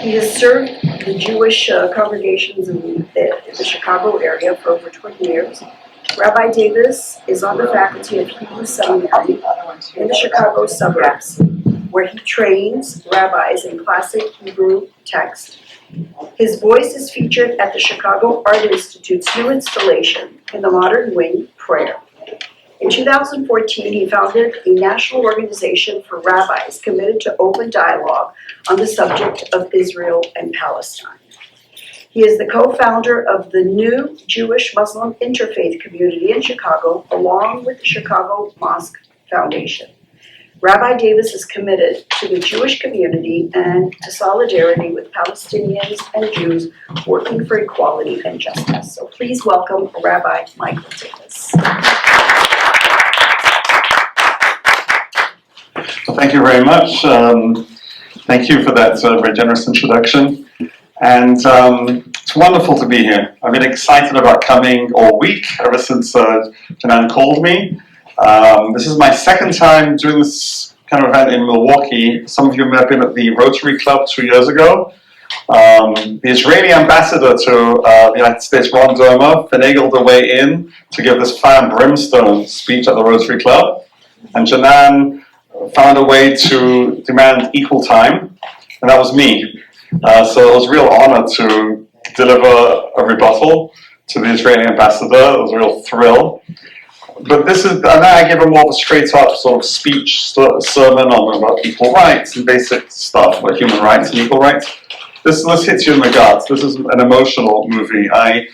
He has served the Jewish congregations in the Chicago area for over 20 years. Rabbi Davis is on the faculty of Hebrew Seminary in the Chicago suburbs, where he trains rabbis in classic Hebrew text. His voice is featured at the Chicago Art Institute's new installation in the Modern Wing, Prayer. In 2014, he founded a national organization for rabbis committed to open dialogue on the subject of Israel and Palestine. He is the co-founder of the new Jewish Muslim interfaith community in Chicago, along with the Chicago Mosque Foundation. Rabbi Davis is committed to the Jewish community and to solidarity with Palestinians and Jews working for equality and justice. So please welcome Rabbi Michael Davis. Thank you very much. Thank you for that very generous introduction. And it's wonderful to be here. I've been excited about coming all week, ever since Janan called me. This is my second time doing this kind of event in Milwaukee. Some of you may have been at the Rotary Club 2 years ago. The Israeli ambassador to the United States, Ron Dermer, finagled a way in to give this fire and brimstone speech at the Rotary Club. And Janan found a way to demand equal time, and that was me. So it was a real honor to deliver a rebuttal to the Israeli ambassador. It was a real thrill. But this is, and I gave a more of a straight-up sort of speech sermon about equal rights and basic stuff about human rights and equal rights. This hits you in the gut. This is an emotional movie. I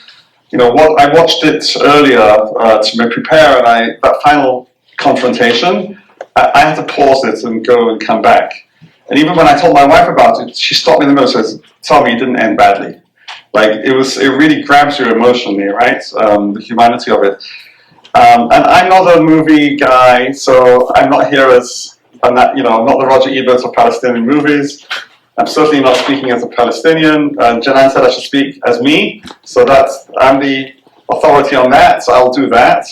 watched it earlier to prepare, and that final confrontation, I had to pause it and go and come back. And even when I told my wife about it, she stopped me in the middle and says, "Tell me it didn't end badly." Like, it really grabs you emotionally, right? The humanity of it. And I'm not a movie guy, so I'm not here I'm not the Roger Ebert of Palestinian movies. I'm certainly not speaking as a Palestinian. Janan said I should speak as me, so I'm the authority on that, so I'll do that.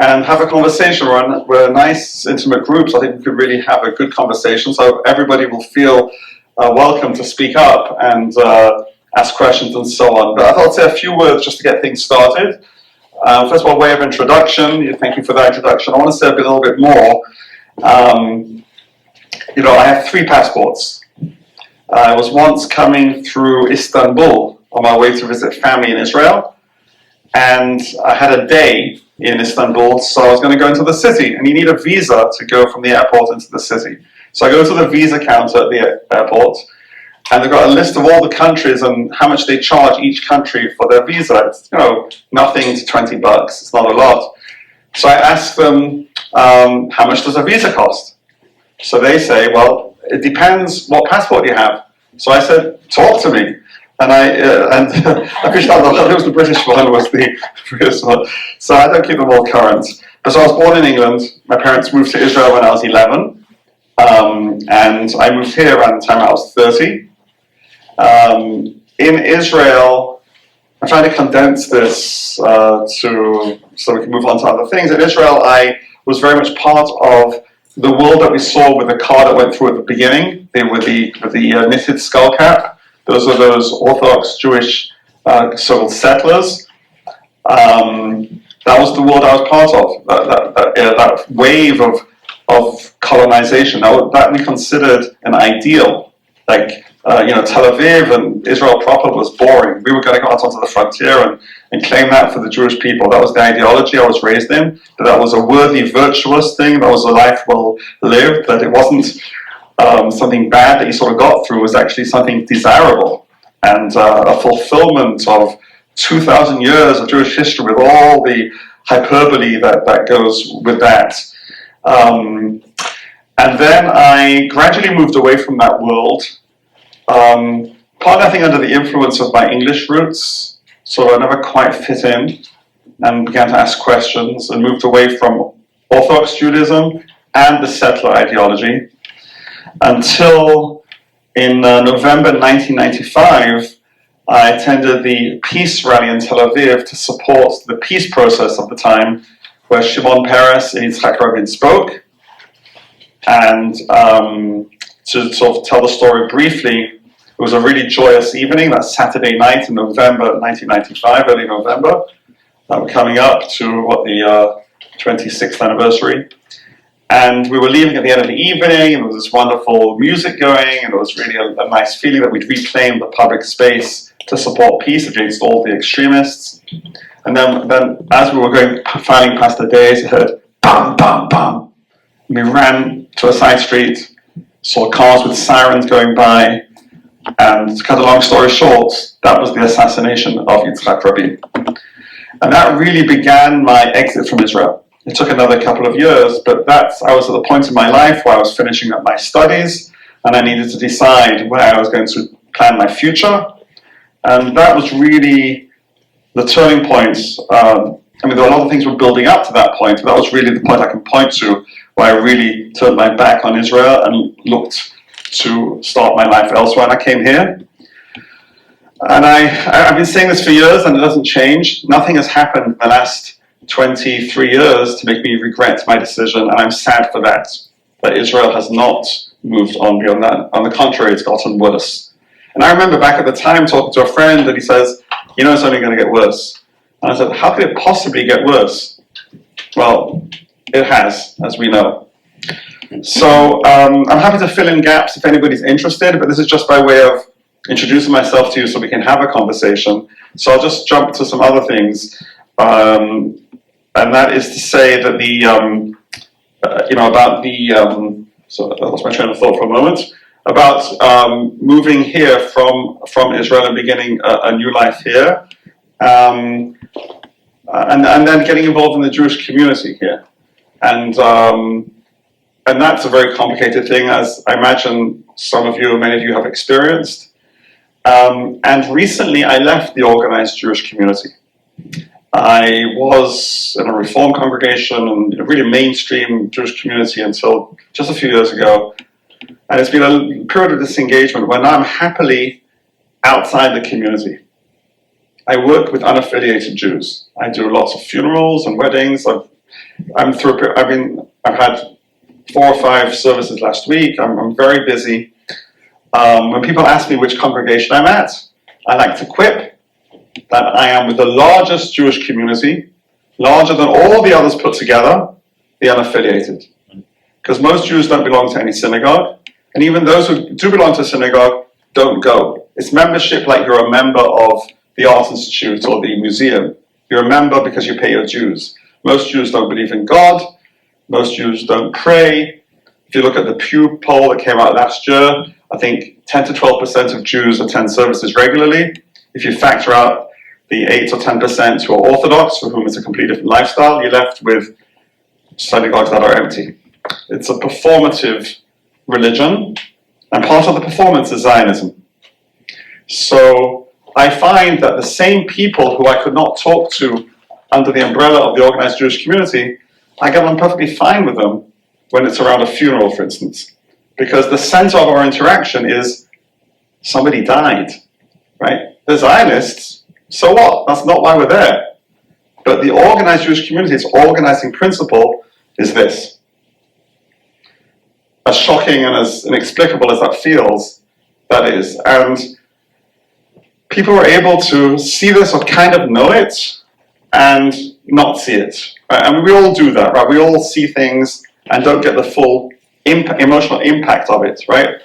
And have a conversation. We're a nice, intimate group, so I think we could really have a good conversation, so everybody will feel welcome to speak up and ask questions and so on. But I thought I'd say a few words just to get things started. First of all, way of introduction. Thank you for that introduction. I want to say a little bit more. I have 3 passports. I was once coming through Istanbul on my way to visit family in Israel, and I had a day in Istanbul, so I was going to go into the city, and you need a visa to go from the airport into the city. So I go to the visa counter at the airport, and they've got a list of all the countries and how much they charge each country for their visa. It's, nothing to $20. It's not a lot. So I ask them, how much does a visa cost? So they say, well, it depends what passport you have. So I said, talk to me. And I pushed out it was the British one, was the previous one. So I don't keep them all current. But so I was born in England. My parents moved to Israel when I was 11. And I moved here around the time I was 30. In Israel, I'm trying to condense this so we can move on to other things. In Israel, I was very much part of the world that we saw with the car that went through at the beginning, with the knitted skull cap. Those are those Orthodox Jewish so-called settlers. That was the world I was part of. That wave of colonization. That we considered an ideal. Like Tel Aviv and Israel proper was boring. We were going to go out onto the frontier and claim that for the Jewish people. That was the ideology I was raised in. That was a worthy, virtuous thing. That was a life well lived. That it wasn't something bad that you sort of got through. Was actually something desirable and a fulfillment of 2,000 years of Jewish history with all the hyperbole that goes with that. And then I gradually moved away from that world. Partly, I think, under the influence of my English roots, so I never quite fit in, and began to ask questions and moved away from Orthodox Judaism and the settler ideology until in November 1995, I attended the peace rally in Tel Aviv to support the peace process of the time, where Shimon Peres and Yitzhak Rabin spoke, and to sort of tell the story briefly, It was a really joyous evening, that Saturday night in November 1995, early November. We're coming up to the 26th anniversary. And we were leaving at the end of the evening, and there was this wonderful music going, and it was really a nice feeling that we'd reclaimed the public space to support peace against all the extremists. And then as we were filing past the days, we heard bam, bam, bam. And we ran to a side street, saw cars with sirens going by, and to cut a long story short, that was the assassination of Yitzhak Rabin. And that really began my exit from Israel. It took another couple of years, but I was at the point in my life where I was finishing up my studies, and I needed to decide where I was going to plan my future. And that was really the turning point. There were a lot of things were building up to that point, but that was really the point I can point to where I really turned my back on Israel and looked to start my life elsewhere, and I came here. And I've been saying this for years, and it doesn't change. Nothing has happened in the last 23 years to make me regret my decision, and I'm sad for that Israel has not moved on beyond that. On the contrary, it's gotten worse. And I remember back at the time talking to a friend, and he says, it's only going to get worse. And I said, how could it possibly get worse? Well, it has, as we know. So I'm happy to fill in gaps if anybody's interested, but this is just by way of introducing myself to you so we can have a conversation. So I'll just jump to some other things. And that is to say that so I lost my train of thought for a moment, about moving here from Israel and beginning a new life here, and then getting involved in the Jewish community here. And that's a very complicated thing, as I imagine many of you have experienced. And recently I left the organized Jewish community. I was in a Reform congregation and a really mainstream Jewish community until just a few years ago. And it's been a period of disengagement where now I'm happily outside the community. I work with unaffiliated Jews. I do lots of funerals and weddings. I've had 4 or 5 services last week. I'm very busy. When people ask me which congregation I'm at, I like to quip that I am with the largest Jewish community, larger than all the others put together, the unaffiliated. Because most Jews don't belong to any synagogue, and even those who do belong to a synagogue don't go. It's membership like you're a member of the Art Institute or the museum. You're a member because you pay your dues. Most Jews don't believe in God. Most Jews don't pray. If you look at the Pew poll that came out last year, I think 10 to 12% of Jews attend services regularly. If you factor out the 8 or 10% who are Orthodox, for whom it's a completely different lifestyle, you're left with synagogues that are empty. It's a performative religion, and part of the performance is Zionism. So I find that the same people who I could not talk to under the umbrella of the organized Jewish community, I get on perfectly fine with them when it's around a funeral, for instance. Because the center of our interaction is somebody died, right? The Zionists, so what? That's not why we're there. But the organized Jewish community, its organizing principle is this. As shocking and as inexplicable as that feels, that is. And people were able to see this or kind of know it and not see it. Right? And we all do that, right? We all see things and don't get the full emotional impact of it, right?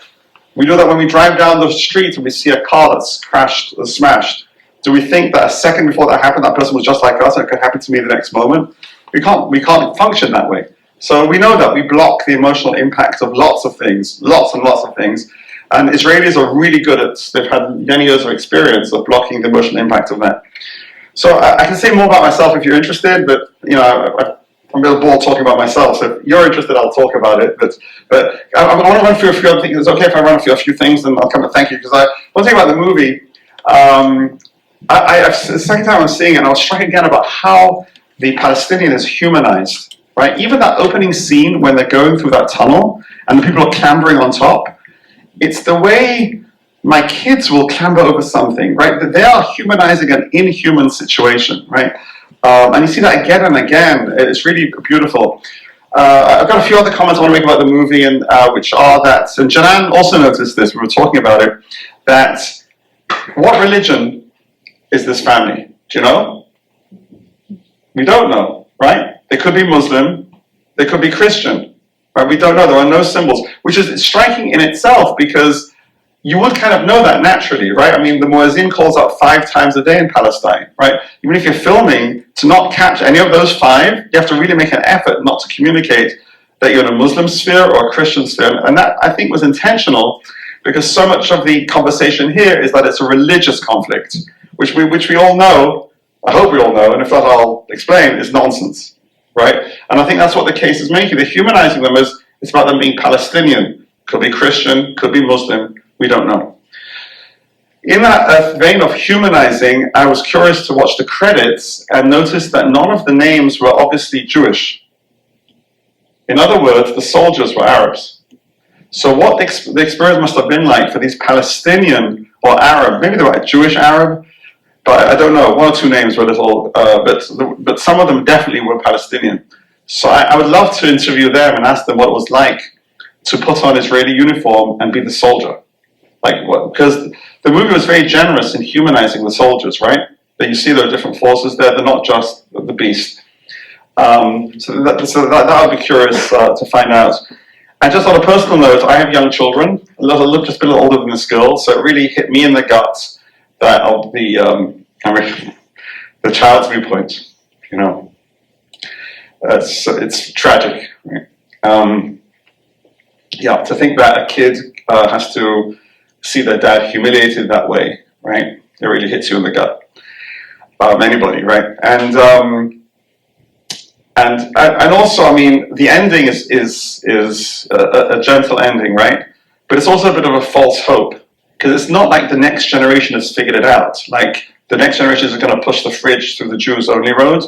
We do that when we drive down the street and we see a car that's crashed or smashed. Do we think that a second before that happened, that person was just like us and it could happen to me the next moment? We can't function that way. So we know that we block the emotional impact of lots of things, lots and lots of things. And Israelis are really good at, they've had many years of experience of blocking the emotional impact of that. So I can say more about myself if you're interested, but I'm a little bored talking about myself, so if you're interested, I'll talk about it. But I want to run through a few other things. It's okay if I run through a few things, and I'll come and thank you, because one thing about the movie, the second time I'm seeing it, I was struck again about how the Palestinian is humanized, right? Even that opening scene when they're going through that tunnel, and the people are clambering on top, it's the way my kids will clamber over something, right? That they are humanizing an inhuman situation, right? And you see that again and again. It's really beautiful. I've got a few other comments I want to make about the movie, and which are that, and Janan also noticed this, we were talking about it, that what religion is this family? Do you know? We don't know, right? They could be Muslim, they could be Christian, right? We don't know. There are no symbols, which is striking in itself because you would kind of know that naturally, right? I mean, the muezzin calls out 5 times a day in Palestine, right? Even if you're filming, to not catch any of those 5, you have to really make an effort not to communicate that you're in a Muslim sphere or a Christian sphere. And that, I think, was intentional because so much of the conversation here is that it's a religious conflict, which we all know, I hope we all know, and if not, I'll explain, is nonsense, right? And I think that's what the case is making. They're humanizing them as it's about them being Palestinian, could be Christian, could be Muslim, we don't know. In that vein of humanizing, I was curious to watch the credits and noticed that none of the names were obviously Jewish. In other words, the soldiers were Arabs. So what the experience must have been like for these Palestinian or Arab, maybe they were Jewish Arab, but I don't know, 1 or 2 names were a little, but some of them definitely were Palestinian. So I would love to interview them and ask them what it was like to put on Israeli uniform and be the soldier. Like what? Because the movie was very generous in humanizing the soldiers, right? That you see there are different forces there, they're not just the beast. So that I would be curious to find out. And just on a personal note, I have young children, just a little older than this girl, so it really hit me in the guts that of the child's viewpoint, you know. It's tragic, right? Yeah, to think that a kid has to see their dad humiliated that way, right? It really hits you in the gut. Anybody, right? And also, I mean, the ending is a gentle ending, right? But it's also a bit of a false hope because it's not like the next generation has figured it out. Like the next generation is going to push the fridge through the Jews only road.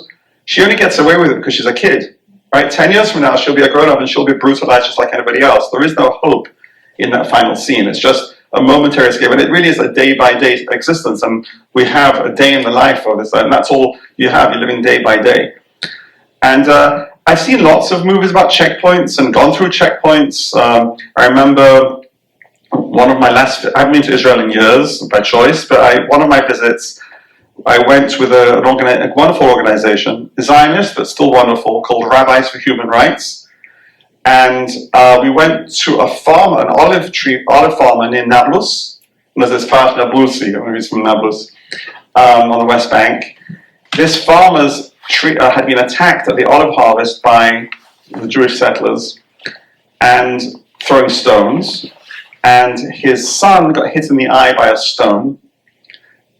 She only gets away with it because she's a kid, right? 10 years from now, she'll be a grown-up and she'll be brutalized just like anybody else. There is no hope in that final scene. It's just a momentary escape, and it really is a day-by-day existence. And we have a day in the life of this, and that's all you have. You're living day by day. And I've seen lots of movies about checkpoints and gone through checkpoints. I remember one of my I haven't been to Israel in years by choice, but one of my visits, I went with a wonderful organization, Zionist, but still wonderful, called Rabbis for Human Rights. And we went to a farm, an olive farmer near Nablus. And there's this part of Nablusi, I maybe it's from Nablus, on the West Bank. This farmer's tree had been attacked at the olive harvest by the Jewish settlers and throwing stones. And his son got hit in the eye by a stone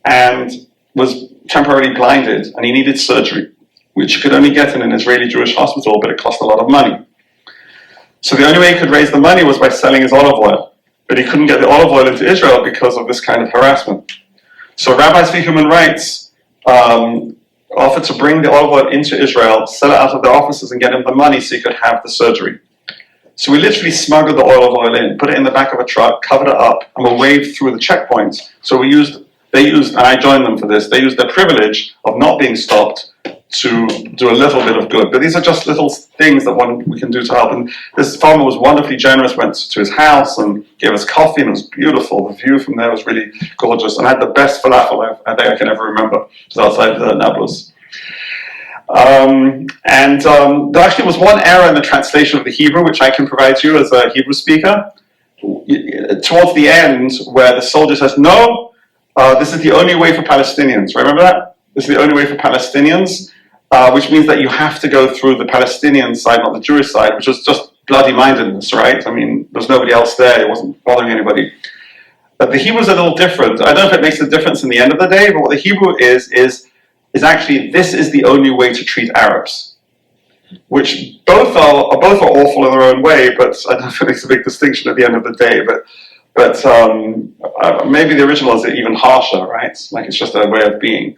and was temporarily blinded, and he needed surgery, which he could only get in an Israeli Jewish hospital, but it cost a lot of money. So the only way he could raise the money was by selling his olive oil, but he couldn't get the olive oil into Israel because of this kind of harassment. So Rabbis for Human Rights offered to bring the olive oil into Israel, sell it out of their offices, and get him the money so he could have the surgery. So we literally smuggled the olive oil in, put it in the back of a truck, covered it up, and we waved through the checkpoints. So they used, and I joined them for this, they used their privilege of not being stopped to do a little bit of good. But these are just little things that we can do to help. And this farmer was wonderfully generous, went to his house and gave us coffee, and it was beautiful. The view from there was really gorgeous. And I had the best falafel I think I can ever remember. It was outside Nablus. There actually was one error in the translation of the Hebrew, which I can provide you as a Hebrew speaker. Towards the end, where the soldier says, no, this is the only way for Palestinians. Remember that? This is the only way for Palestinians, which means that you have to go through the Palestinian side, not the Jewish side, which was just bloody-mindedness, right? I mean, there's nobody else there. It wasn't bothering anybody. But the Hebrew is a little different. I don't know if it makes a difference in the end of the day, but what the Hebrew is actually, this is the only way to treat Arabs, which both are awful in their own way, but I don't know if it makes a big distinction at the end of the day, but maybe the original is even harsher, right? Like it's just a way of being.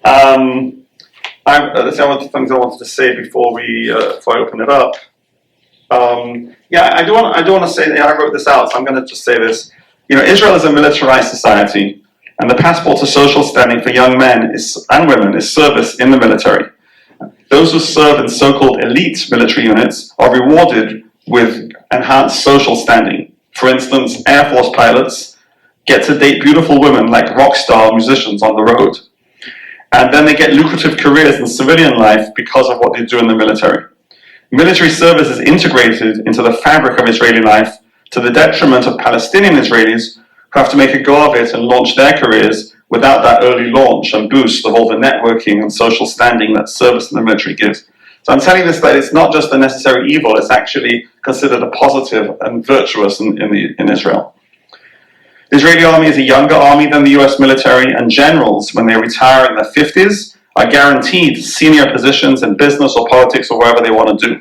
Let's see what things I wanted to say before I open it up. I do want to say, I wrote this out, so I'm going to just say this. You know, Israel is a militarized society, and the passport to social standing for young men and women is service in the military. Those who serve in so-called elite military units are rewarded with enhanced social standing. For instance, Air Force pilots get to date beautiful women like rock star musicians on the road. And then they get lucrative careers in civilian life because of what they do in the military. Military service is integrated into the fabric of Israeli life to the detriment of Palestinian Israelis who have to make a go of it and launch their careers without that early launch and boost of all the networking and social standing that service in the military gives. So I'm telling this that it's not just a necessary evil, it's actually considered a positive and virtuous in Israel. The Israeli army is a younger army than the US military, and generals, when they retire in their 50s, are guaranteed senior positions in business or politics or wherever they want to do.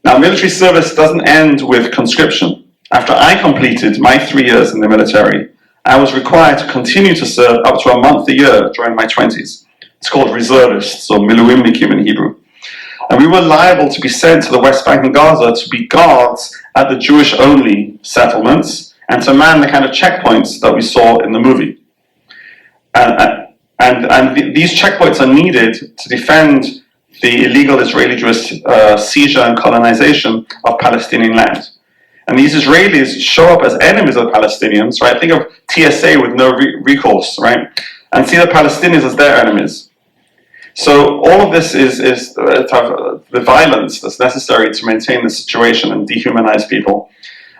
Now, military service doesn't end with conscription. After I completed my 3 years in the military, I was required to continue to serve up to a month a year during my 20s. It's called reservists, or miluimnikim in Hebrew. And we were liable to be sent to the West Bank and Gaza to be guards at the Jewish-only settlements and to man the kind of checkpoints that we saw in the movie. And these checkpoints are needed to defend the illegal Israeli-Jewish seizure and colonization of Palestinian land. And these Israelis show up as enemies of the Palestinians, right? Think of TSA with no recourse, right? And see the Palestinians as their enemies. So all of this is the violence that's necessary to maintain the situation and dehumanize people.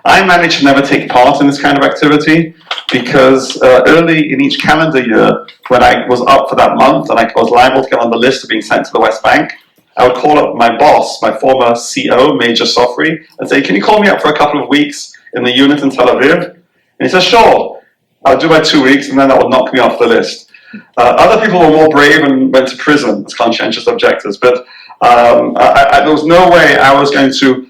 I managed to never take part in this kind of activity because early in each calendar year, when I was up for that month and I was liable to get on the list of being sent to the West Bank, I would call up my boss, my former CO, Major Sofri, and say, can you call me up for a couple of weeks in the unit in Tel Aviv? And he says, sure, I'll do my 2 weeks, and then that would knock me off the list. Other people were more brave and went to prison as conscientious objectors, but there was no way I was going to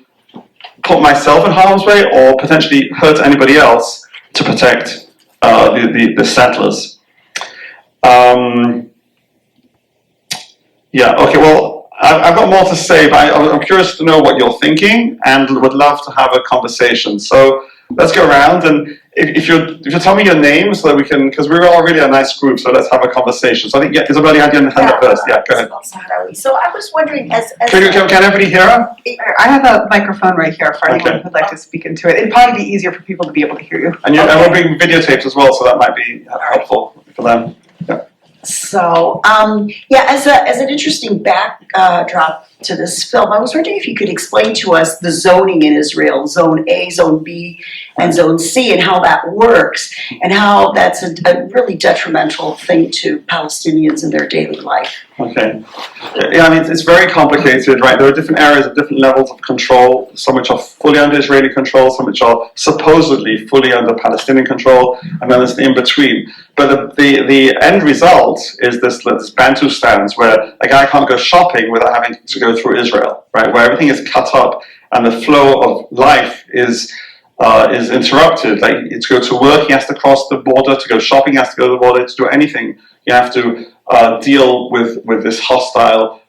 put myself in harm's way or potentially hurt anybody else to protect the settlers. Yeah, okay, well, I've got more to say, but I'm curious to know what you're thinking and would love to have a conversation. So let's go around, and if you tell me your name so that we can, because we're all really a nice group, so let's have a conversation. So I think, yeah, Isabel, you had your hand up first. Yeah, go ahead. So I was wondering, Can everybody hear her? I have a microphone right here for anyone who'd like to speak into it. It'd probably be easier for people to be able to hear you. And we're being videotaped as well, so that might be helpful for them. Yeah. So, as an interesting backdrop to this film, I was wondering if you could explain to us the zoning in Israel, Zone A, Zone B, and Zone C, and how that works, and how that's a really detrimental thing to Palestinians in their daily life. Okay. Yeah, I mean, it's very complicated, right? There are different areas of different levels of control, some which are fully under Israeli control, some which are supposedly fully under Palestinian control, and then there's the in-between. But the end result is this Bantustan's where a guy can't go shopping without having to go through Israel, right? Where everything is cut up and the flow of life is interrupted. Like, to go to work, he has to cross the border. To go shopping, he has to go to the border. To do anything, you have to deal with this hostile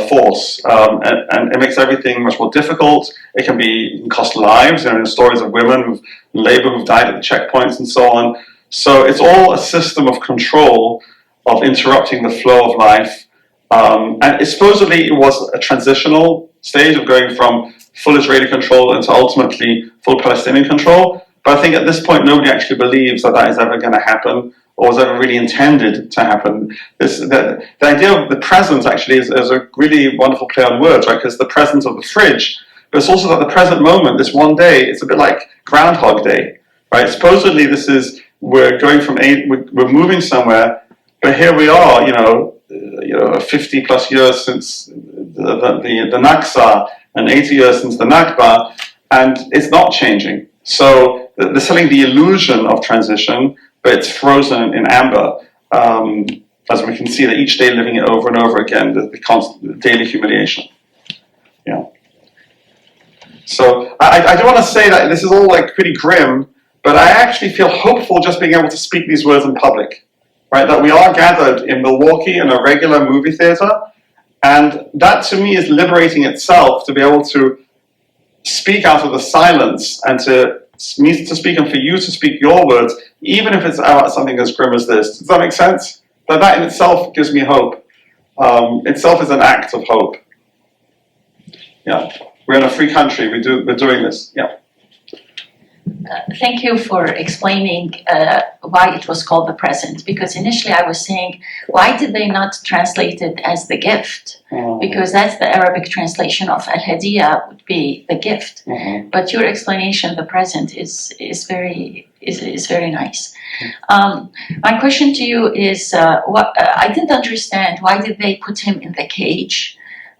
force, and it makes everything much more difficult. It can cost lives. You know, stories of women in labor who've died at the checkpoints and so on. So it's all a system of control of interrupting the flow of life. And supposedly it was a transitional stage of going from full Israeli control into ultimately full Palestinian control. But I think at this point nobody actually believes that is ever going to happen or was ever really intended to happen. The idea of the present actually is a really wonderful play on words, right? Because the present of the fridge, but it's also that the present moment, this one day, it's a bit like Groundhog Day, right? Supposedly we're going from we're moving somewhere, but here we are, 50 plus years since the Naksa and 80 years since the Nakba, and it's not changing. So they're selling the illusion of transition, but it's frozen in amber. As we can see, that each day living it over and over again, the constant daily humiliation. Yeah. So I do want to say that this is all like pretty grim, but I actually feel hopeful just being able to speak these words in public, right? That we are gathered in Milwaukee in a regular movie theater, and that to me is liberating itself to be able to speak out of the silence and to me to speak and for you to speak your words, even if it's about something as grim as this. Does that make sense? That in itself gives me hope. Itself is an act of hope. Yeah, we're in a free country. We're doing this. Yeah. Thank you for explaining why it was called the present, because initially I was saying, why did they not translate it as the gift? Because that's the Arabic translation of al-hadiyah, would be the gift. But your explanation, the present, is very nice. My question to you is, I didn't understand, why did they put him in the cage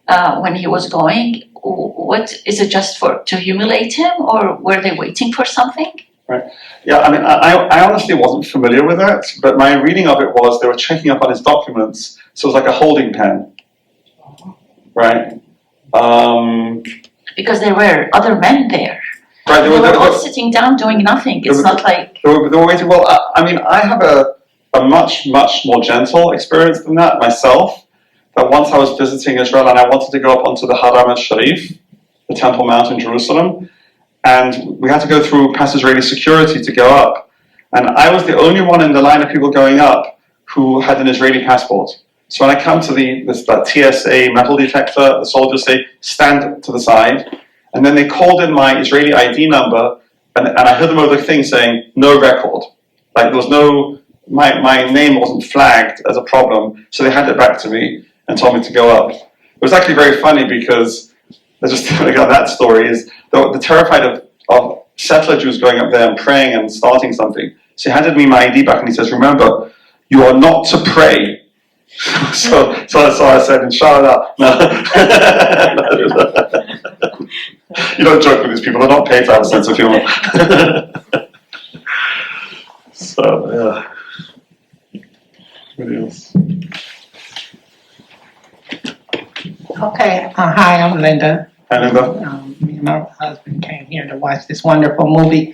when he was going? What is it, just to humiliate him, or were they waiting for something? Right. Yeah, I mean, I honestly wasn't familiar with that, but my reading of it was they were checking up on his documents, so it was like a holding pen, right? Because there were other men there. Right, They were all sitting down doing nothing. It's not like... They were waiting. Well, I mean, I have a much more gentle experience than that myself. That once I was visiting Israel and I wanted to go up onto the Haram al-Sharif, the Temple Mount in Jerusalem, and we had to go through past Israeli security to go up. And I was the only one in the line of people going up who had an Israeli passport. So when I come to that TSA metal detector, the soldiers say, stand to the side. And then they called in my Israeli ID number, and I heard them over the thing saying, no record. Like there was no, my name wasn't flagged as a problem, so they handed it back to me and told me to go up. It was actually very funny because, just I got that story, is they're terrified of settler Jews going up there and praying and starting something. So he handed me my ID back and he says, remember, you are not to pray. so I said, Inshallah. No. You don't joke with these people, they're not paid to have a sense of humor. So, yeah. What else? Okay, hi, I'm Linda. Hi, Linda. Me and my husband came here to watch this wonderful movie.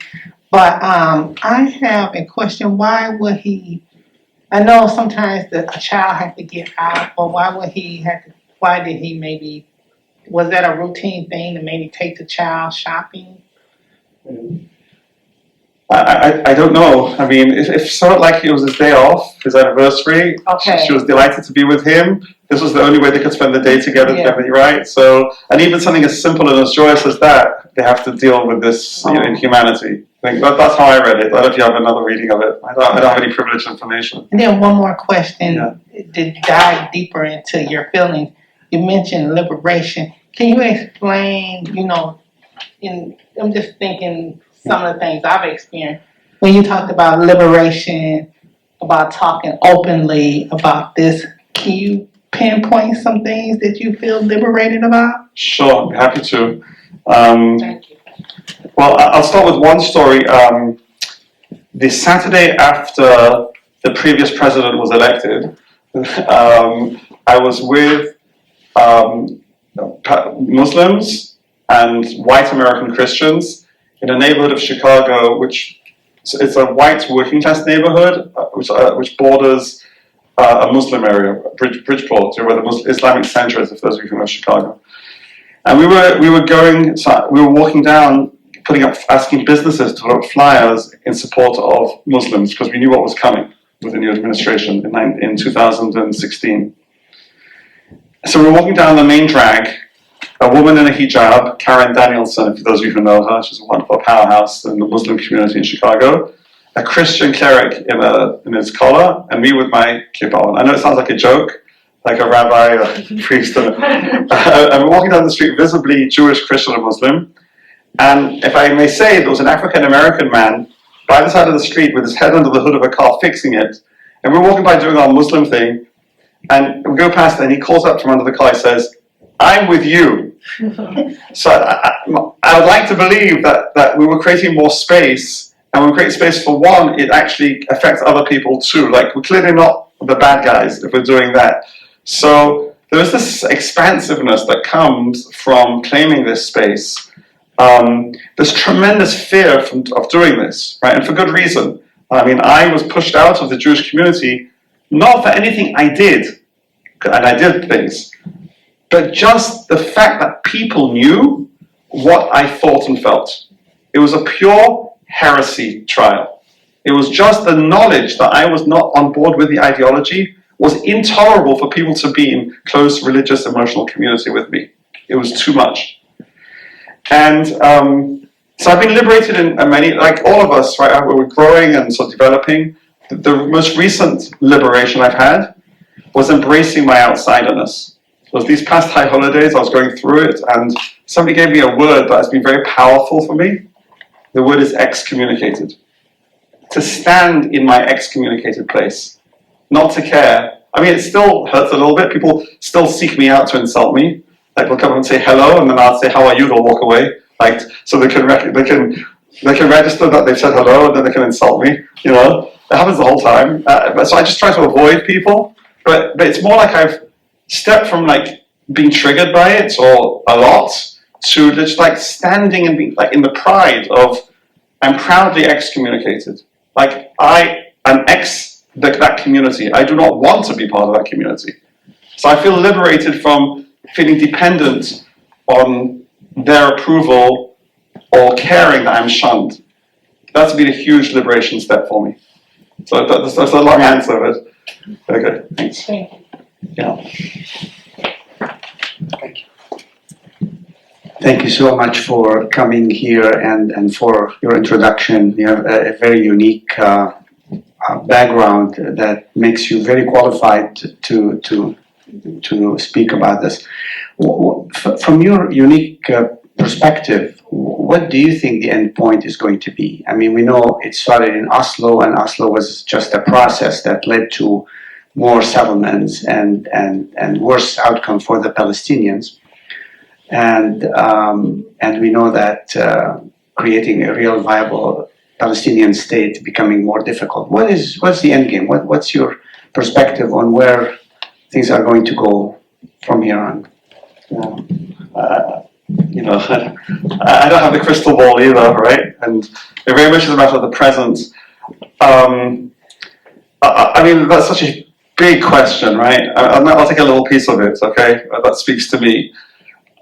But I have a question. Why would he, I know sometimes a child has to get out, but why did he maybe, was that a routine thing to maybe take the child shopping? I don't know. I mean, if sort of like it was his day off, his anniversary, Okay. she was delighted to be with him. This was the only way they could spend the day together, right? So, and even something as simple and as joyous as that, they have to deal with this inhumanity. I think that's how I read it. I don't know if you have another reading of it. I don't have any privileged information. And then one more question to dive deeper into your feelings. You mentioned liberation. Can you explain, I'm just thinking some of the things I've experienced. When you talked about liberation, about talking openly about this, can you pinpoint some things that you feel liberated about? Sure, I'm happy to. Thank you. Well, I'll start with one story. The Saturday after the previous president was elected, I was with Muslims and white American Christians in a neighborhood of Chicago, which it's a white working class neighborhood, which borders a Muslim area, Bridgeport, where the Islamic Center is, if those of you who know Chicago. And we were walking down, asking businesses to put up flyers in support of Muslims because we knew what was coming with the new administration in 2016. So we were walking down the main drag. A woman in a hijab, Karen Danielson, for those of you who know her, she's a wonderful powerhouse in the Muslim community in Chicago. A Christian cleric in his collar, and me with my kippah on. I know it sounds like a joke, like a rabbi or a priest. And we're walking down the street, visibly Jewish, Christian, and Muslim. And if I may say, there was an African American man by the side of the street with his head under the hood of a car fixing it. And we're walking by doing our Muslim thing, and we go past, and he calls up from under the car, he says, I'm with you. So I would like to believe that we were creating more space, and when we create space for one, it actually affects other people too. Like, we're clearly not the bad guys if we're doing that. So there's this expansiveness that comes from claiming this space. There's tremendous fear of doing this, right? And for good reason. I mean, I was pushed out of the Jewish community, not for anything I did, and I did things, but just the fact that people knew what I thought and felt. It was a pure heresy trial. It was just the knowledge that I was not on board with the ideology was intolerable for people to be in close religious, emotional community with me. It was too much. And So I've been liberated in many, like all of us, right? We're growing and sort of developing. The most recent liberation I've had was embracing my outsiderness. It was these past high holidays, I was going through it, and somebody gave me a word that has been very powerful for me. The word is excommunicated. To stand in my excommunicated place, not to care. I mean, it still hurts a little bit. People still seek me out to insult me. Like they'll come and say hello, and then I'll say how are you. They'll walk away, like so they can register that they've said hello, and then they can insult me. You know, it happens the whole time. So I just try to avoid people. But it's more like I've stepped from like being triggered by it or a lot to just like standing and being like in the pride of I'm proudly excommunicated. Like I am that community. I do not want to be part of that community. So I feel liberated from feeling dependent on their approval or caring that I'm shunned. That's been a huge liberation step for me. So that's a long answer, but okay, thanks. Thank you. Yeah. Thank you so much for coming here and for your introduction. You have a very unique background that makes you very qualified to speak about this. From your unique perspective, what do you think the end point is going to be? I mean, we know it started in Oslo, and Oslo was just a process that led to more settlements and worse outcome for the Palestinians. And we know that creating a real viable Palestinian state becoming more difficult. What's the end game? What's your perspective on where things are going to go from here on? You know, I don't have the crystal ball either, right? And it very much is a matter of the present. I mean, that's such a big question, right? I'll take a little piece of it, okay? That speaks to me.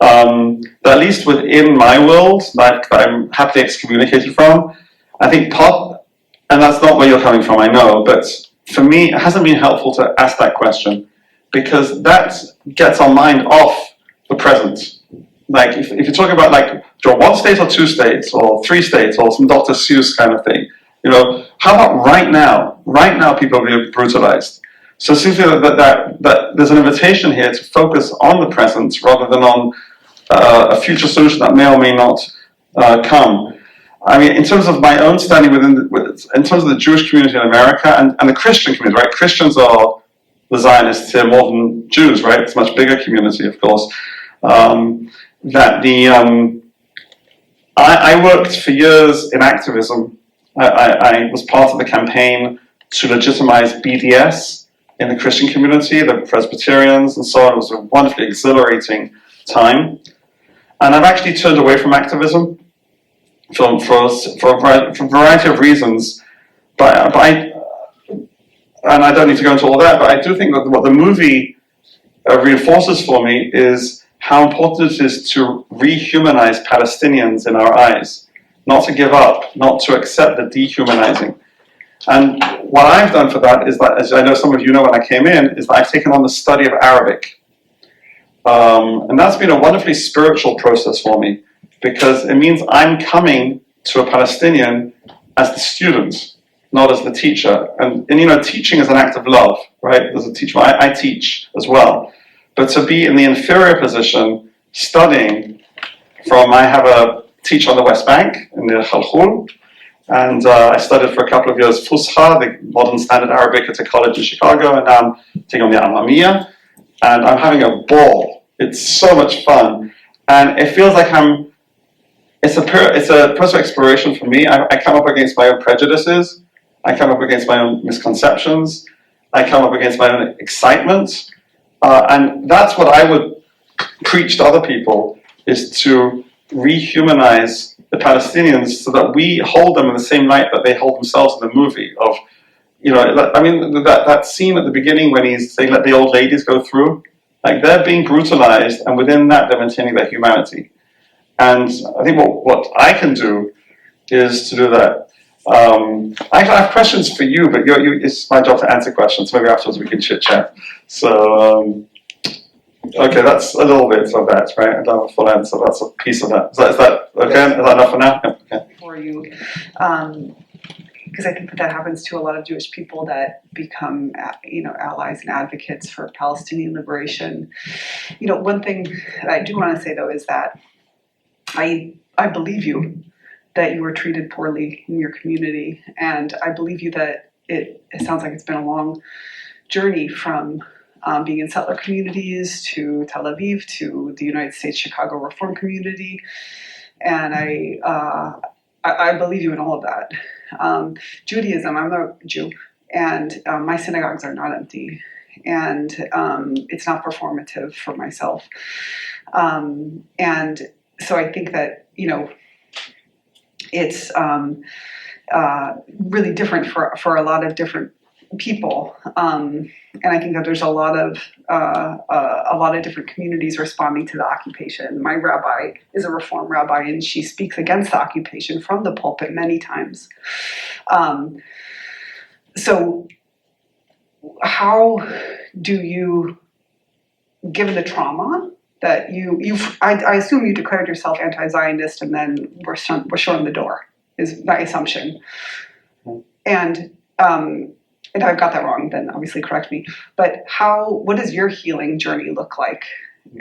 At least within my world, that I'm happily excommunicated from, I think and that's not where you're coming from, I know, but for me, it hasn't been helpful to ask that question because that gets our mind off the present. Like, if you're talking about, like, do you want 1 state or 2 states or 3 states or some Dr. Seuss kind of thing, you know, how about right now? Right now, people are being brutalized. So it seems to me that there's an invitation here to focus on the present rather than on a future solution that may or may not come. I mean, in terms of my own standing in terms of the Jewish community in America and the Christian community, right? Christians are the Zionists here more than Jews, right? It's a much bigger community, of course. I worked for years in activism. I was part of the campaign to legitimize BDS in the Christian community, the Presbyterians and so on. It was a wonderfully exhilarating time. And I've actually turned away from activism for a variety of reasons. But I don't need to go into all that, but I do think that what the movie reinforces for me is how important it is to rehumanize Palestinians in our eyes, not to give up, not to accept the dehumanizing. And what I've done for that is that, as I know some of you know when I came in, is that I've taken on the study of Arabic. And that's been a wonderfully spiritual process for me, because it means I'm coming to a Palestinian as the student, not as the teacher. And you know, teaching is an act of love, right? As a teacher, I teach as well. But to be in the inferior position, studying I have a teacher on the West Bank, in the Khalkhul, and I studied for a couple of years Fusha, the modern standard Arabic at a college in Chicago, and now I'm taking on the Amamiya, and I'm having a ball. It's so much fun, and it feels like it's a process of exploration for me. I come up against my own prejudices, I come up against my own misconceptions, I come up against my own excitement, and that's what I would preach to other people, is to rehumanize the Palestinians so that we hold them in the same light that they hold themselves in the movie of, you know, I mean, that scene at the beginning when he's saying let the old ladies go through, like they're being brutalized and within that they're maintaining their humanity. And I think what I can do is to do that. I have questions for you, but it's my job to answer questions. Maybe afterwards we can chit chat. So, okay, that's a little bit of that, right? I don't have a full answer. That's a piece of that. Is that okay? Is that enough for now? for you, because I think that happens to a lot of Jewish people that become, allies and advocates for Palestinian liberation. One thing that I do want to say though is that I believe you that you were treated poorly in your community, and I believe you that it sounds like it's been a long journey from being in settler communities to Tel Aviv to the United States Chicago Reform community, and I believe you in all of that. Judaism, I'm a Jew, and my synagogues are not empty, and it's not performative for myself, and so I think that it's really different for a lot of different people, and I think that there's a lot of different communities responding to the occupation. My rabbi is a Reform rabbi, and she speaks against the occupation from the pulpit many times. So, how do you, given the trauma that I assume you declared yourself anti-Zionist and then were shown the door, is my assumption. And if I've got that wrong, then obviously correct me. But what does your healing journey look like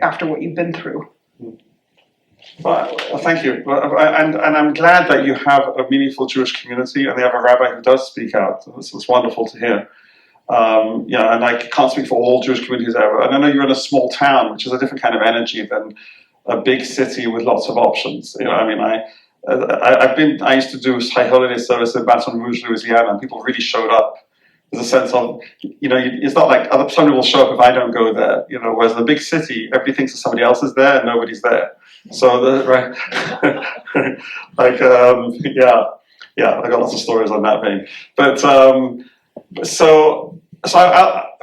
after what you've been through? Well, thank you. And I'm glad that you have a meaningful Jewish community and they have a rabbi who does speak out. It's wonderful to hear. And I can't speak for all Jewish communities ever. And I know you're in a small town, which is a different kind of energy than a big city with lots of options. I used to do high holiday service in Baton Rouge, Louisiana, and people really showed up. There's a sense of, it's not like somebody will show up if I don't go there, whereas in a big city, everybody thinks that somebody else is there and nobody's there. So, right, I got lots of stories on that vein. But,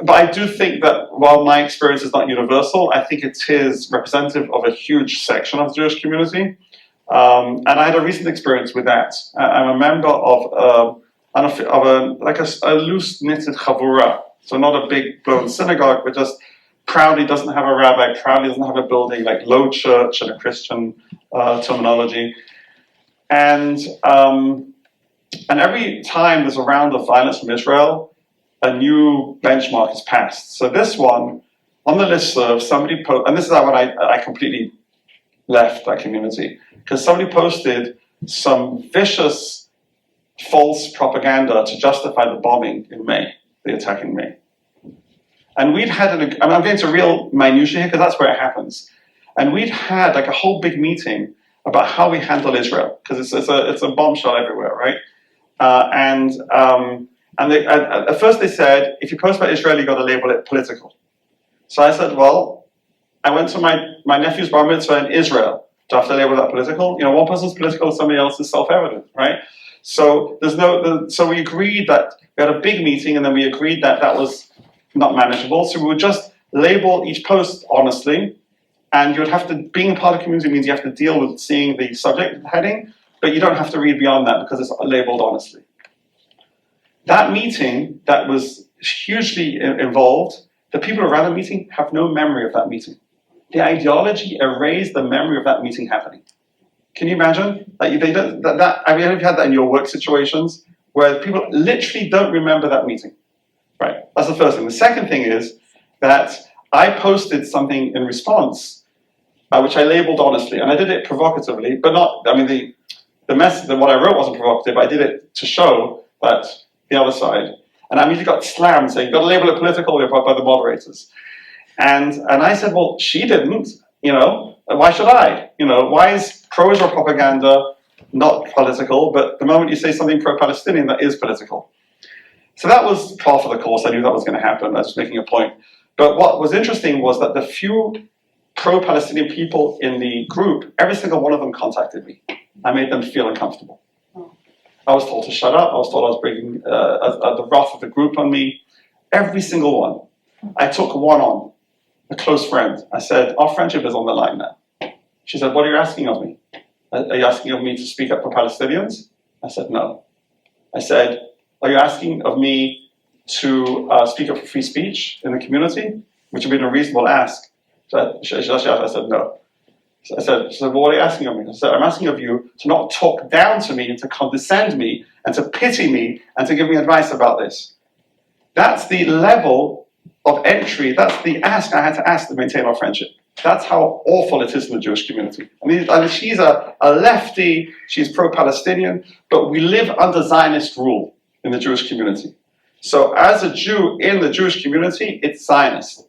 but I do think that while my experience is not universal, I think it is representative of a huge section of the Jewish community. And I had a recent experience with that. I'm a member of a loose-knitted chavura, so not a big blown synagogue, but just proudly doesn't have a rabbi, proudly doesn't have a building, like low church in a Christian terminology. And every time there's a round of violence from Israel, a new benchmark is passed. So this one, on the listserv, somebody and this is when I completely left that community, because somebody posted some vicious false propaganda to justify the bombing in May, the attack in May. And we'd had I'm going to real minutiae here because that's where it happens. And we'd had a whole big meeting about how we handle Israel, because it's a bombshell everywhere, right? At first they said, if you post about Israel, you got to label it political. So I said, well, I went to my nephew's bar mitzvah in Israel. Do I have to label that political? One person's political, somebody else is self-evident, right? So so we agreed that we had a big meeting, and then we agreed that was not manageable. So we would just label each post honestly, and you would have to, being part of the community means you have to deal with seeing the subject heading, but you don't have to read beyond that because it's labeled honestly. That meeting that was hugely involved, the people around the meeting have no memory of that meeting. The ideology erased the memory of that meeting happening. Can you imagine? Have you had that in your work situations where people literally don't remember that meeting? Right. That's the first thing. The second thing is that I posted something in response, which I labeled honestly, and I did it provocatively, but not. The message that what I wrote wasn't provocative. I did it to show that the other side, and I immediately got slammed saying, "You've got to label it political," by the moderators, and I said, "Well, she didn't. Why should I? Why is pro-Israel propaganda not political, but the moment you say something pro-Palestinian, that is political?" So that was par for the course. I knew that was going to happen. I was just making a point. But what was interesting was that the few pro-Palestinian people in the group, every single one of them contacted me. I made them feel uncomfortable. I was told to shut up. I was told I was bringing the wrath of the group on me. Every single one. I took one on, a close friend. I said, our friendship is on the line now. She said, what are you asking of me? Are you asking of me to speak up for Palestinians? I said, no. I said, are you asking of me to speak up for free speech in the community? Which would be a reasonable ask. I said, no. So I said, well, what are you asking of me? I said, I'm asking of you to not talk down to me and to condescend me and to pity me and to give me advice about this. That's the level of entry, that's the ask I had to ask to maintain our friendship. That's how awful it is in the Jewish community. I mean, she's a lefty, she's pro-Palestinian, but we live under Zionist rule in the Jewish community. So as a Jew in the Jewish community, it's Zionist.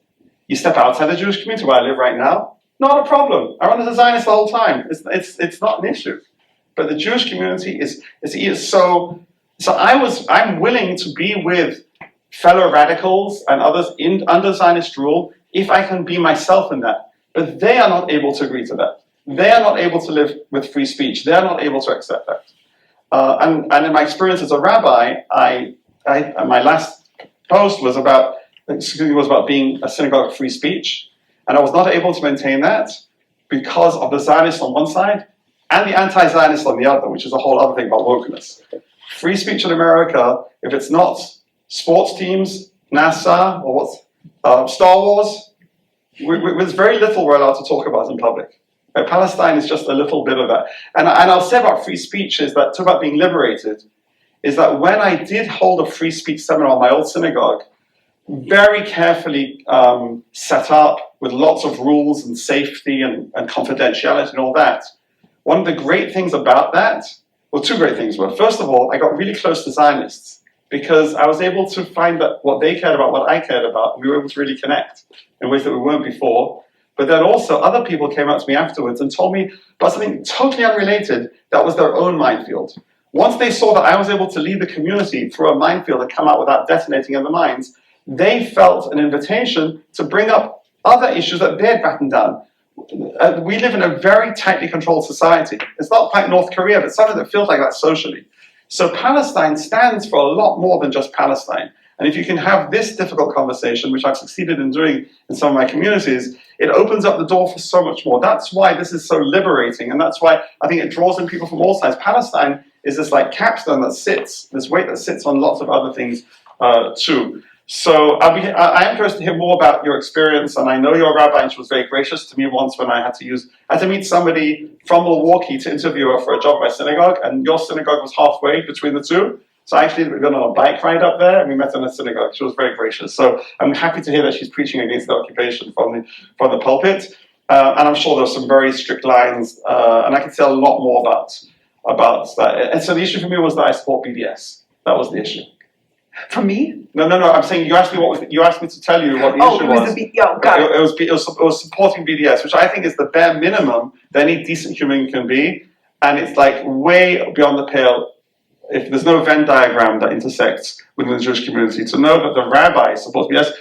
You step outside the Jewish community where I live right now, not a problem. I run as a Zionist the whole time. It's not an issue. But the Jewish community is so I'm willing to be with fellow radicals and others under Zionist rule if I can be myself in that. But they are not able to agree to that. They are not able to live with free speech. They are not able to accept that. And in my experience as a rabbi, my last post was about being a synagogue of free speech, and I was not able to maintain that because of the Zionists on one side and the anti-Zionists on the other, which is a whole other thing about wokeness. Free speech in America, if it's not sports teams, NASA, or what's Star Wars, there's very little we're allowed to talk about in public. Palestine is just a little bit of that. And I'll say about free speech is that, talk about being liberated, is that when I did hold a free speech seminar in my old synagogue, very carefully set up with lots of rules and safety and confidentiality and all that, one of the great things about that, well, two great things were. First of all, I got really close to Zionists because I was able to find that what they cared about, what I cared about, and we were able to really connect in ways that we weren't before. But then also other people came up to me afterwards and told me about something totally unrelated that was their own minefield. Once they saw that I was able to lead the community through a minefield and come out without detonating in the mines, they felt an invitation to bring up other issues that they had battened down. We live in a very tightly controlled society. It's not quite North Korea, but something that feels like that socially. So Palestine stands for a lot more than just Palestine. And if you can have this difficult conversation, which I've succeeded in doing in some of my communities, it opens up the door for so much more. That's why this is so liberating, and that's why I think it draws in people from all sides. Palestine is this like capstone that sits, this weight that sits on lots of other things too. So I am curious to hear more about your experience, and I know you're a rabbi, and she was very gracious to me once when I had to meet somebody from Milwaukee to interview her for a job at my synagogue, and your synagogue was halfway between the two. So actually, we went on a bike ride up there, and we met in a synagogue. She was very gracious. So I'm happy to hear that she's preaching against the occupation from the pulpit. And I'm sure there's some very strict lines, and I can say a lot more about that. And so the issue for me was that I support BDS. That was the issue. For me? No. I'm saying you asked me to tell you what the issue was. Got it. It was supporting BDS, which I think is the bare minimum that any decent human can be, and it's like way beyond the pale. If there's no Venn diagram that intersects within the Jewish community, to know that the rabbi supports BDS,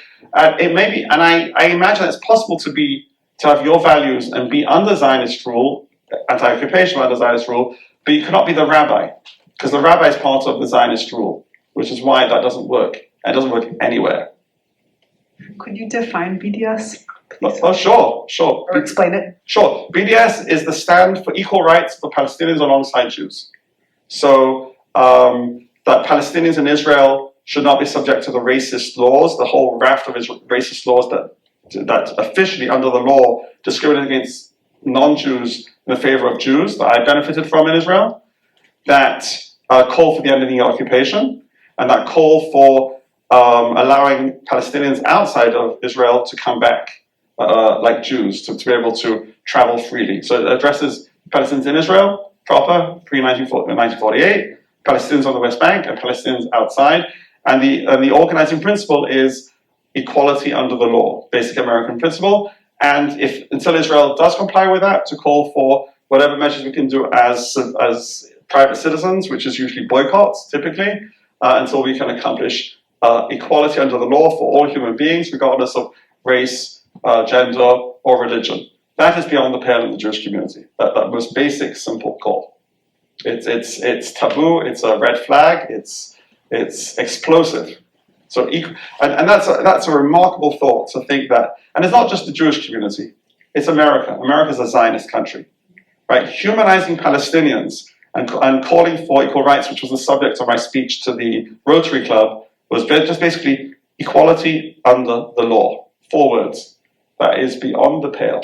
it may be, and I imagine it's possible to have your values and be under Zionist rule, anti-occupation under Zionist rule, but you cannot be the rabbi, because the rabbi is part of the Zionist rule, which is why that doesn't work. It doesn't work anywhere. Could you define BDS? Oh, sure. Or explain it? Sure. BDS is the stand for equal rights for Palestinians alongside Jews. So that Palestinians in Israel should not be subject to the racist laws, the whole raft of racist laws that officially under the law discriminate against non-Jews in the favor of Jews that I benefited from in Israel, that call for the end of the occupation, and that call for allowing Palestinians outside of Israel to come back like Jews, to be able to travel freely. So it addresses Palestinians in Israel, proper, pre-1948, Palestinians on the West Bank, and Palestinians outside. And the organizing principle is equality under the law, basic American principle. And until Israel does comply with that, to call for whatever measures we can do as private citizens, which is usually boycotts, typically, until we can accomplish equality under the law for all human beings, regardless of race, gender, or religion. That is beyond the pale in the Jewish community. That most basic, simple call. It's taboo. It's a red flag. It's explosive. So and that's a remarkable thought to think that. And it's not just the Jewish community. It's America. America's a Zionist country, right? Humanizing Palestinians and calling for equal rights, which was the subject of my speech to the Rotary Club, was just basically equality under the law. 4 words. That is beyond the pale.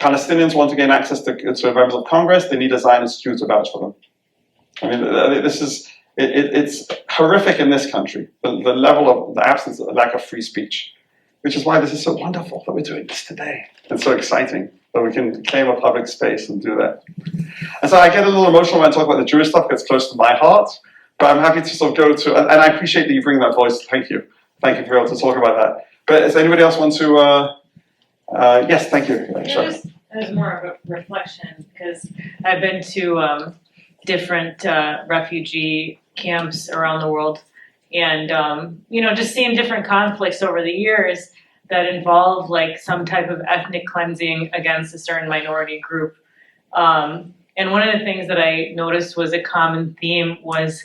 Palestinians want to gain access to members of Congress, they need a Zionist Jew to vouch for them. I mean, it's horrific in this country, the level of the absence, the lack of free speech, which is why this is so wonderful that we're doing this today. It's so exciting that we can claim a public space and do that. And so I get a little emotional when I talk about the Jewish stuff, it's close to my heart, but I'm happy to sort of go to, and I appreciate that you bring that voice, thank you. Thank you for being able to talk about that. But does anybody else want to, yes, thank you. There's more of a reflection, because I've been to different refugee camps around the world, and just seeing different conflicts over the years that involve like some type of ethnic cleansing against a certain minority group. And one of the things that I noticed was a common theme was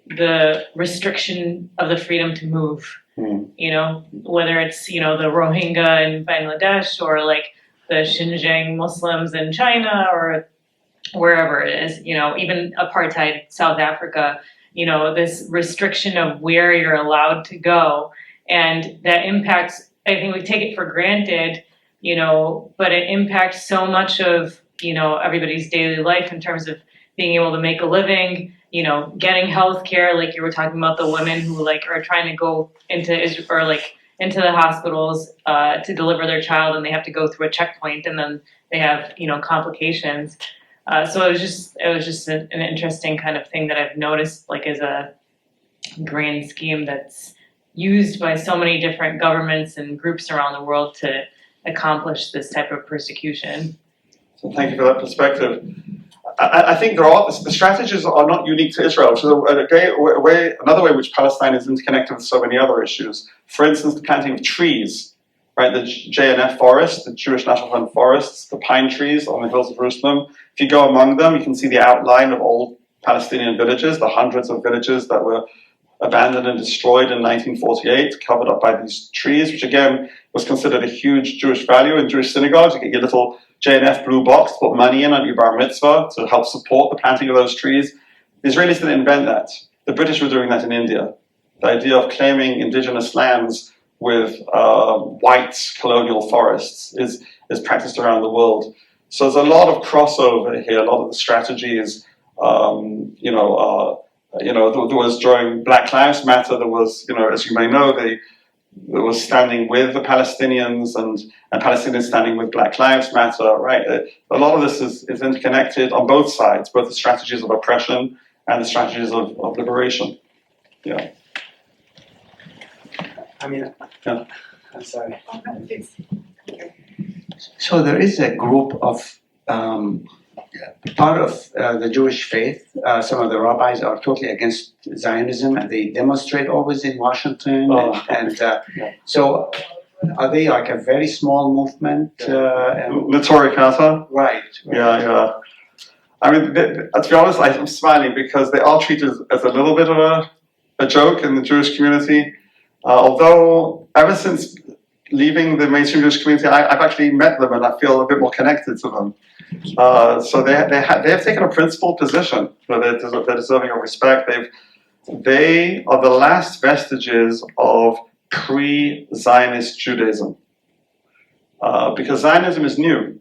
the restriction of the freedom to move. Whether it's the Rohingya in Bangladesh, or like the Xinjiang Muslims in China, or wherever it is, even apartheid South Africa, this restriction of where you're allowed to go, and that impacts, I think we take it for granted, but it impacts so much of, everybody's daily life in terms of being able to make a living, getting health care, like you were talking about the women who like are trying to go into Israel, or like into the hospitals to deliver their child, and they have to go through a checkpoint, and then they have complications. So it was just an interesting kind of thing that I've noticed, like as a grand scheme that's used by so many different governments and groups around the world to accomplish this type of persecution. So thank you for that perspective. I think the strategies are not unique to Israel, which is another way which Palestine is interconnected with so many other issues. For instance, the planting of trees, right? The JNF forest, the Jewish National Fund forests, the pine trees on the hills of Jerusalem. If you go among them, you can see the outline of old Palestinian villages, the hundreds of villages that were abandoned and destroyed in 1948, covered up by these trees, which again was considered a huge Jewish value in Jewish synagogues. You get your little JNF blue box to put money in on your bar mitzvah to help support the planting of those trees. The Israelis didn't invent that. The British were doing that in India. The idea of claiming indigenous lands with white colonial forests is practiced around the world. So there's a lot of crossover here, a lot of the strategies, there was during Black Lives Matter, there was, as you may know, there was standing with the Palestinians and Palestinians standing with Black Lives Matter, right? A lot of this is interconnected on both sides, both the strategies of oppression and the strategies of liberation. Yeah. I'm sorry. So there is a group of part of the Jewish faith. Some of the rabbis are totally against Zionism, and they demonstrate always in Washington. So are they like a very small movement? Notori Kata? Right. Yeah. I mean, to be honest, I'm smiling because they are treated as a little bit of a joke in the Jewish community. Although ever since leaving the mainstream Jewish community, I've actually met them and I feel a bit more connected to them. So they have taken a principled position where they're deserving of respect. They are the last vestiges of pre-Zionist Judaism, because Zionism is new,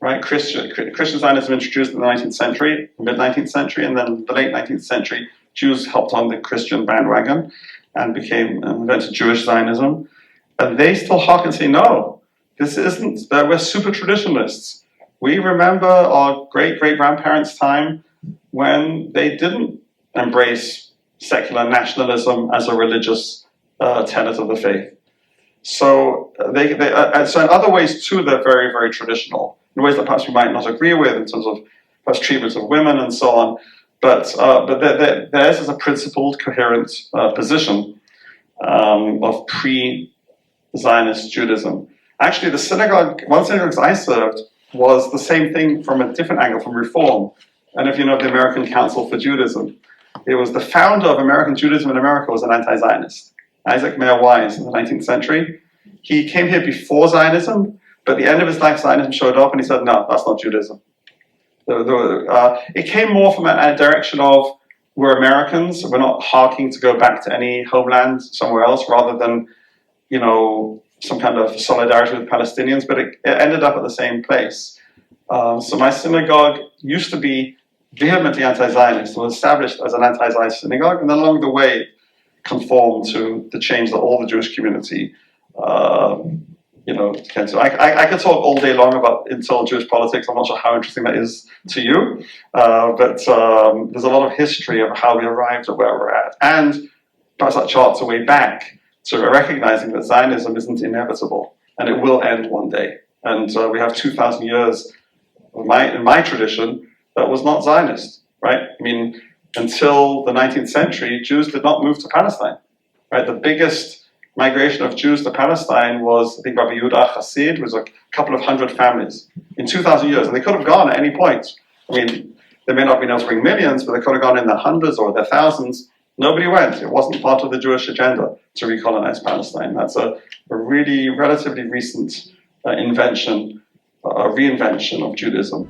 right? Christian Zionism introduced in the 19th century, mid-19th century, and then the late 19th century, Jews helped on the Christian bandwagon and invented Jewish Zionism. And they still hark and say, no, this isn't, we're super traditionalists. We remember our great-great-grandparents' time when they didn't embrace secular nationalism as a religious tenet of the faith. So so in other ways too, they're very, very traditional. In ways that perhaps we might not agree with in terms of perhaps treatment of women and so on. But theirs is a principled, coherent position of pre-Zionist Judaism. Actually, one synagogue I served was the same thing from a different angle, from Reform. And if you know the American Council for Judaism, it was the founder of American Judaism in America was an anti-Zionist, Isaac Mayer Wise, in the 19th century. He came here before Zionism, but at the end of his life, Zionism showed up, and he said, no, that's not Judaism. It came more from a direction of, we're Americans, we're not harking to go back to any homeland somewhere else, rather than, some kind of solidarity with Palestinians, but it ended up at the same place. So my synagogue used to be vehemently anti-Zionist. It was established as an anti-Zionist synagogue, and then along the way conformed to the change that all the Jewish community, came to. I could talk all day long about internal Jewish politics. I'm not sure how interesting that is to you, but there's a lot of history of how we arrived at where we're at, and perhaps that charts a way back to recognizing that Zionism isn't inevitable, and it will end one day. And we have 2,000 years in my tradition that was not Zionist, right? I mean, until the 19th century, Jews did not move to Palestine, right? The biggest migration of Jews to Palestine was, I think, Rabbi Yehuda Chassid, was a couple of hundred families in 2,000 years, and they could have gone at any point. I mean, they may not have been able to bring millions, but they could have gone in the hundreds or the thousands. Nobody went. It wasn't part of the Jewish agenda to recolonize Palestine. That's a really relatively recent invention, a reinvention of Judaism.